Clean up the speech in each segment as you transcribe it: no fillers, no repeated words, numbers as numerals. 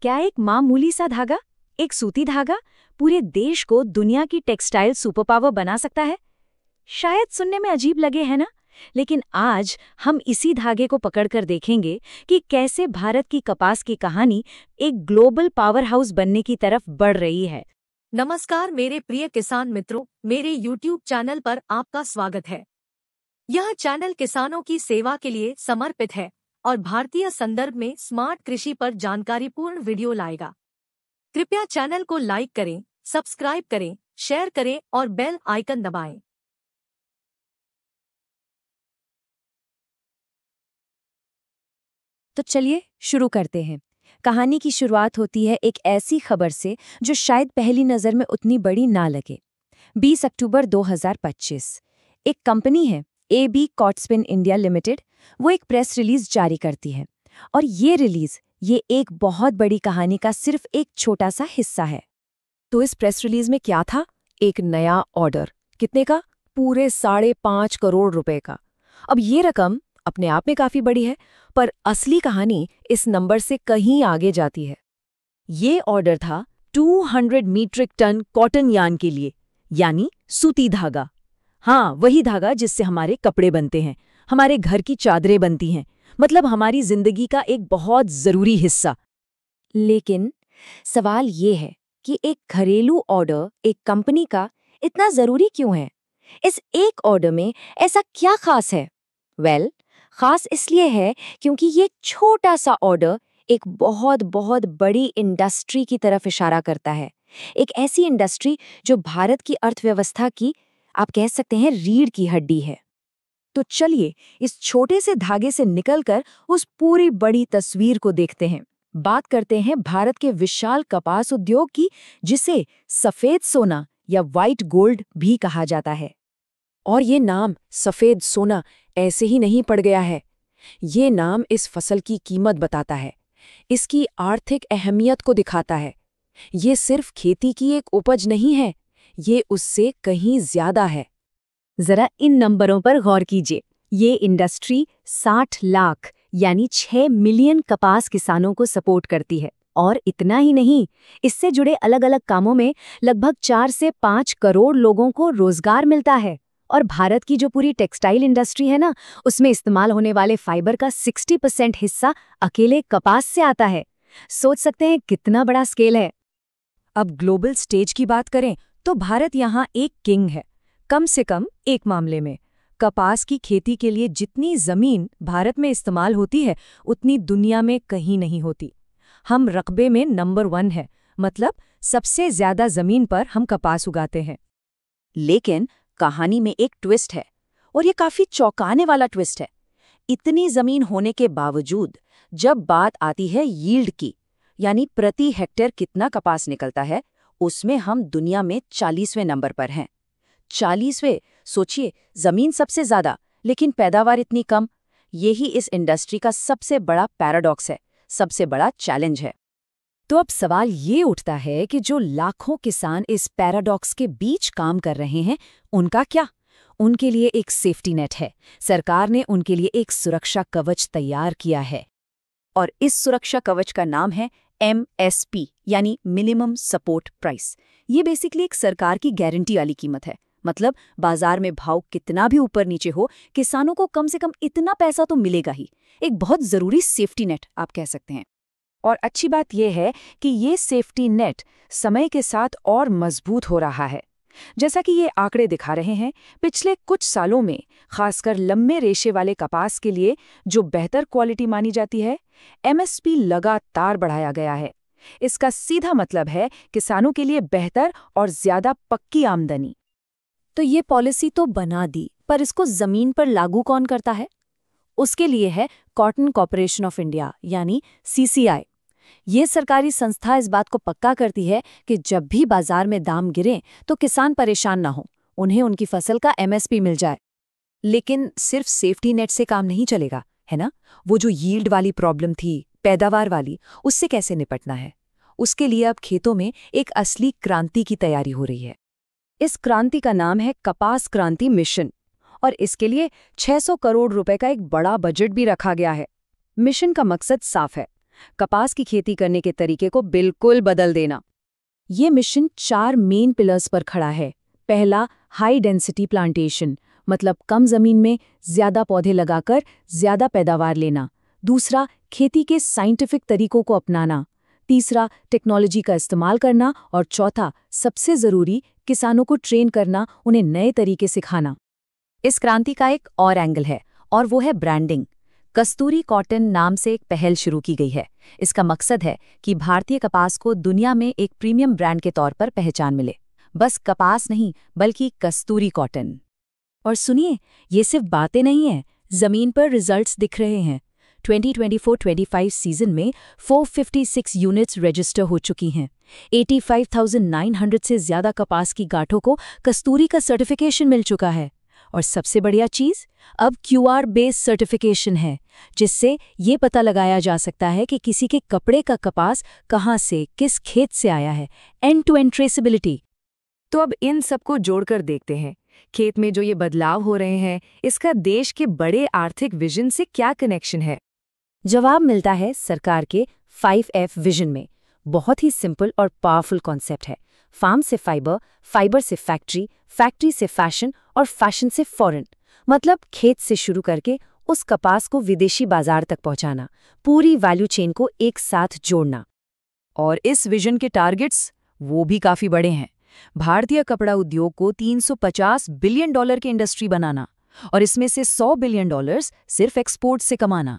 क्या एक मामूली सा धागा, एक सूती धागा, पूरे देश को दुनिया की टेक्सटाइल सुपर पावर बना सकता है? शायद सुनने में अजीब लगे, है ना? लेकिन आज हम इसी धागे को पकड़कर देखेंगे कि कैसे भारत की कपास की कहानी एक ग्लोबल पावर हाउस बनने की तरफ बढ़ रही है। नमस्कार मेरे प्रिय किसान मित्रों, मेरे YouTube चैनल पर आपका स्वागत है। यह चैनल किसानों की सेवा के लिए समर्पित है और भारतीय संदर्भ में स्मार्ट कृषि पर जानकारीपूर्ण वीडियो लाएगा। कृपया चैनल को लाइक करें, सब्सक्राइब करें, शेयर करें और बेल आइकन दबाएं। तो चलिए शुरू करते हैं। कहानी की शुरुआत होती है एक ऐसी खबर से जो शायद पहली नज़र में उतनी बड़ी ना लगे। 20 अक्टूबर 2025 एक कंपनी है AB कॉटस्पिन इंडिया लिमिटेड, वो एक प्रेस रिलीज जारी करती है और ये एक बहुत बड़ी कहानी का सिर्फ एक छोटा सा हिस्सा है। तो इस प्रेस रिलीज में क्या था? एक नया ऑर्डर। कितने का? पूरे 5.5 करोड़ रुपए का। अब ये रकम अपने आप में काफी बड़ी है, पर असली कहानी इस नंबर से कहीं आगे जाती है। ये ऑर्डर था 200 मीट्रिक टन कॉटन यार्न के लिए, यानी सूती धागा। हाँ, वही धागा जिससे हमारे कपड़े बनते हैं, हमारे घर की चादरें बनती हैं, मतलब हमारी जिंदगी का एक बहुत जरूरी हिस्सा। लेकिन सवाल ये है कि एक घरेलू ऑर्डर एक कंपनी का इतना जरूरी क्यों है? इस एक ऑर्डर में ऐसा क्या खास है? खास इसलिए है क्योंकि ये छोटा सा ऑर्डर एक बहुत बहुत बड़ी इंडस्ट्री की तरफ इशारा करता है। एक ऐसी इंडस्ट्री जो भारत की अर्थव्यवस्था की, आप कह सकते हैं, रीढ़ की हड्डी है। तो चलिए इस छोटे से धागे से निकलकर उस पूरी बड़ी तस्वीर को देखते हैं। बात करते हैं भारत के विशाल कपास उद्योग की, जिसे सफेद सोना या व्हाइट गोल्ड भी कहा जाता है। और ये नाम सफेद सोना ऐसे ही नहीं पड़ गया है। ये नाम इस फसल की कीमत बताता है, इसकी आर्थिक अहमियत को दिखाता है। ये सिर्फ खेती की एक उपज नहीं है, ये उससे कहीं ज्यादा है। जरा इन नंबरों पर गौर कीजिए। ये इंडस्ट्री 60 लाख यानी 6 मिलियन कपास किसानों को सपोर्ट करती है। और इतना ही नहीं, इससे जुड़े अलग अलग कामों में लगभग 4 से 5 करोड़ लोगों को रोजगार मिलता है। और भारत की जो पूरी टेक्सटाइल इंडस्ट्री है ना, उसमें इस्तेमाल होने वाले फाइबर का 60% हिस्सा अकेले कपास से आता है। सोच सकते हैं कितना बड़ा स्केल है। अब ग्लोबल स्टेज की बात करें तो भारत यहाँ एक किंग है, कम से कम एक मामले में। कपास की खेती के लिए जितनी जमीन भारत में इस्तेमाल होती है, उतनी दुनिया में कहीं नहीं होती। हम रकबे में नंबर 1 है, मतलब सबसे ज्यादा जमीन पर हम कपास उगाते हैं। लेकिन कहानी में एक ट्विस्ट है, और ये काफी चौंकाने वाला ट्विस्ट है। इतनी जमीन होने के बावजूद जब बात आती है यील्ड की, यानी प्रति हेक्टेयर कितना कपास निकलता है, उसमें हम दुनिया में 40वें नंबर पर हैं। 40वें! सोचिए, जमीन सबसे ज्यादा लेकिन पैदावार इतनी कम। यही इस इंडस्ट्री का सबसे बड़ा पैराडॉक्स है, सबसे बड़ा चैलेंज है। तो अब सवाल ये उठता है कि जो लाखों किसान इस पैराडॉक्स के बीच काम कर रहे हैं, उनका क्या? उनके लिए एक सेफ्टी नेट है। सरकार ने उनके लिए एक सुरक्षा कवच तैयार किया है, और इस सुरक्षा कवच का नाम है MSP, यानी मिनिमम सपोर्ट प्राइस। ये बेसिकली एक सरकार की गारंटी वाली कीमत है। मतलब बाजार में भाव कितना भी ऊपर नीचे हो, किसानों को कम से कम इतना पैसा तो मिलेगा ही। एक बहुत जरूरी सेफ्टी नेट आप कह सकते हैं। और अच्छी बात यह है कि ये सेफ्टी नेट समय के साथ और मजबूत हो रहा है। जैसा कि ये आंकड़े दिखा रहे हैं, पिछले कुछ सालों में खासकर लंबे रेशे वाले कपास के लिए, जो बेहतर क्वालिटी मानी जाती है, MSP लगातार बढ़ाया गया है। इसका सीधा मतलब है किसानों के लिए बेहतर और ज्यादा पक्की आमदनी। तो ये पॉलिसी तो बना दी, पर इसको जमीन पर लागू कौन करता है? उसके लिए है कॉटन कॉर्पोरेशन ऑफ इंडिया, यानी CCI। ये सरकारी संस्था इस बात को पक्का करती है कि जब भी बाजार में दाम गिरे तो किसान परेशान ना हो, उन्हें उनकी फसल का MSP मिल जाए। लेकिन सिर्फ सेफ्टी नेट से काम नहीं चलेगा, है ना? वो जो यील्ड वाली प्रॉब्लम थी, पैदावार वाली, उससे कैसे निपटना है? उसके लिए अब खेतों में एक असली क्रांति की तैयारी हो रही है। इस क्रांति का नाम है कपास क्रांति मिशन, और इसके लिए 600 करोड़ रुपए का एक बड़ा बजट भी रखा गया है। मिशन का मकसद साफ है, कपास की खेती करने के तरीके को बिल्कुल बदल देना। ये मिशन 4 मेन पिलर्स पर खड़ा है। पहला, हाई डेंसिटी प्लांटेशन, मतलब कम जमीन में ज्यादा पौधे लगाकर ज्यादा पैदावार लेना। दूसरा, खेती के साइंटिफिक तरीकों को अपनाना। तीसरा, टेक्नोलॉजी का इस्तेमाल करना। और चौथा, सबसे जरूरी, किसानों को ट्रेन करना, उन्हें नए तरीके सिखाना। इस क्रांति का एक और एंगल है, और वो है ब्रांडिंग। कस्तूरी कॉटन नाम से एक पहल शुरू की गई है। इसका मकसद है कि भारतीय कपास को दुनिया में एक प्रीमियम ब्रांड के तौर पर पहचान मिले। बस कपास नहीं, बल्कि कस्तूरी कॉटन। और सुनिए, ये सिर्फ बातें नहीं हैं, जमीन पर रिजल्ट्स दिख रहे हैं। 2024-25 सीजन में 456 यूनिट्स रजिस्टर हो चुकी हैं। 85,900 से ज्यादा कपास की गांठों को कस्तूरी का सर्टिफिकेशन मिल चुका है। और सबसे बढ़िया चीज, अब QR बेस्ड सर्टिफिकेशन है, जिससे ये पता लगाया जा सकता है कि किसी के कपड़े का कपास कहाँ से, किस खेत से आया है। End to end traceability. तो अब इन सबको जोड़कर देखते हैं, खेत में जो ये बदलाव हो रहे हैं, इसका देश के बड़े आर्थिक विजन से क्या कनेक्शन है? जवाब मिलता है सरकार के 5F विजन में। बहुत ही सिंपल और पावरफुल कॉन्सेप्ट है। फार्म से फाइबर, फाइबर से फैक्ट्री, फैक्ट्री से फैशन और फैशन से फॉरेन। मतलब खेत से शुरू करके उस कपास को विदेशी बाजार तक पहुंचाना, पूरी वैल्यू चेन को एक साथ जोड़ना। और इस विजन के टारगेट्स वो भी काफी बड़े हैं। भारतीय कपड़ा उद्योग को $350 बिलियन की इंडस्ट्री बनाना, और इसमें से $100 बिलियन सिर्फ एक्सपोर्ट से कमाना।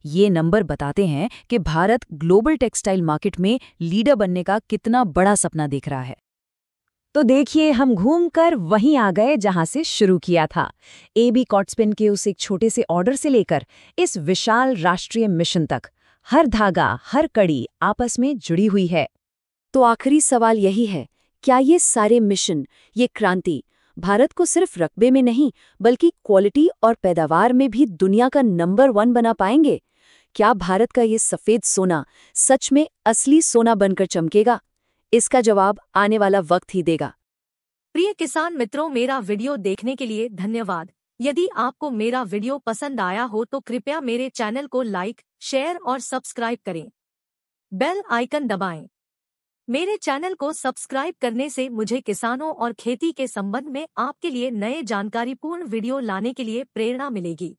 ये नंबर बताते हैं कि भारत ग्लोबल टेक्सटाइल मार्केट में लीडर बनने का कितना बड़ा सपना देख रहा है। तो देखिए, हम घूमकर वहीं आ गए जहां से शुरू किया था। AB कॉटस्पिन के उस एक छोटे से ऑर्डर से लेकर इस विशाल राष्ट्रीय मिशन तक, हर धागा, हर कड़ी आपस में जुड़ी हुई है। तो आखिरी सवाल यही है, क्या ये सारे मिशन, ये क्रांति भारत को सिर्फ रकबे में नहीं, बल्कि क्वालिटी और पैदावार में भी दुनिया का नंबर 1 बना पाएंगे? क्या भारत का ये सफेद सोना सच में असली सोना बनकर चमकेगा? इसका जवाब आने वाला वक्त ही देगा। प्रिय किसान मित्रों, मेरा वीडियो देखने के लिए धन्यवाद। यदि आपको मेरा वीडियो पसंद आया हो तो कृपया मेरे चैनल को लाइक, शेयर और सब्सक्राइब करें। बेल आइकन दबाएं। मेरे चैनल को सब्सक्राइब करने से मुझे किसानों और खेती के संबंध में आपके लिए नए जानकारीपूर्ण वीडियो लाने के लिए प्रेरणा मिलेगी।